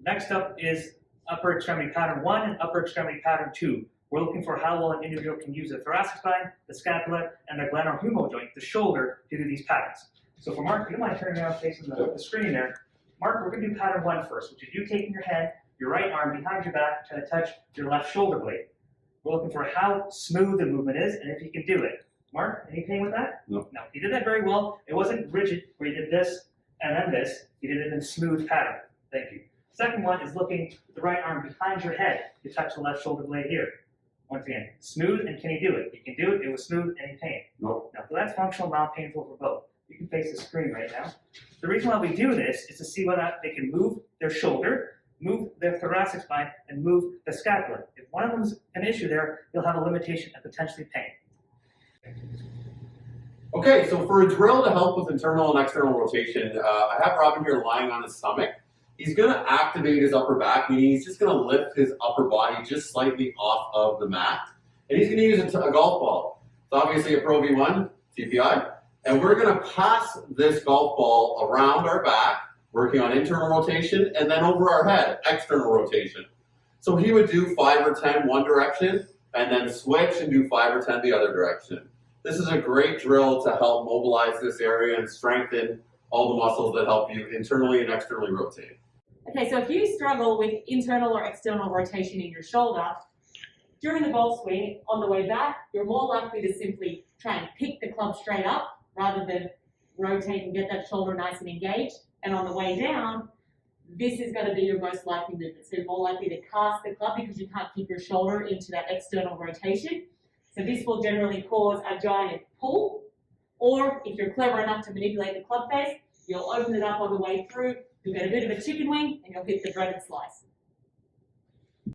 Next up is upper extremity pattern 1 and upper extremity pattern 2. We're looking for how well an individual can use the thoracic spine, the scapula, and the glenohumeral joint, the shoulder, to do these patterns. So for Mark, if you don't mind turning around facing the screen there, Mark, we're going to do pattern 1 first, which is you taking your hand, your right arm behind your back, trying to touch your left shoulder blade. We're looking for how smooth the movement is and if you can do it. Mark, any pain with that? No. No, you did that very well. It wasn't rigid where you did this and then this. You did it in a smooth pattern. Thank you. Second one is looking with the right arm behind your head. You touch the left shoulder blade here. Once again, smooth, and can you do it? You can do it. It was smooth. Any pain? No. No. So that's functional, non-painful for both. You can face the screen right now. The reason why we do this is to see whether they can move their shoulder, move their thoracic spine, and move the scapula. If one of them's an issue there, you'll have a limitation and potentially pain. Okay, so for a drill to help with internal and external rotation, I have Robin here lying on his stomach. He's going to activate his upper back, meaning he's just going to lift his upper body just slightly off of the mat. And he's going to use a golf ball. It's obviously a Pro V1 TPI. And we're going to pass this golf ball around our back, working on internal rotation, and then over our head, external rotation. So he would do 5 or 10 one direction, and then switch and do 5 or 10 the other direction. This is a great drill to help mobilize this area and strengthen all the muscles that help you internally and externally rotate. Okay, so if you struggle with internal or external rotation in your shoulder, during the golf swing, on the way back, you're more likely to simply try and pick the club straight up rather than rotate and get that shoulder nice and engaged. And on the way down, this is going to be your most likely movement. So you're more likely to cast the club because you can't keep your shoulder into that external rotation. So this will generally cause a giant pull, or if you're clever enough to manipulate the club face, you'll open it up on the way through, you'll get a bit of a chicken wing, and you'll hit the dreaded slice.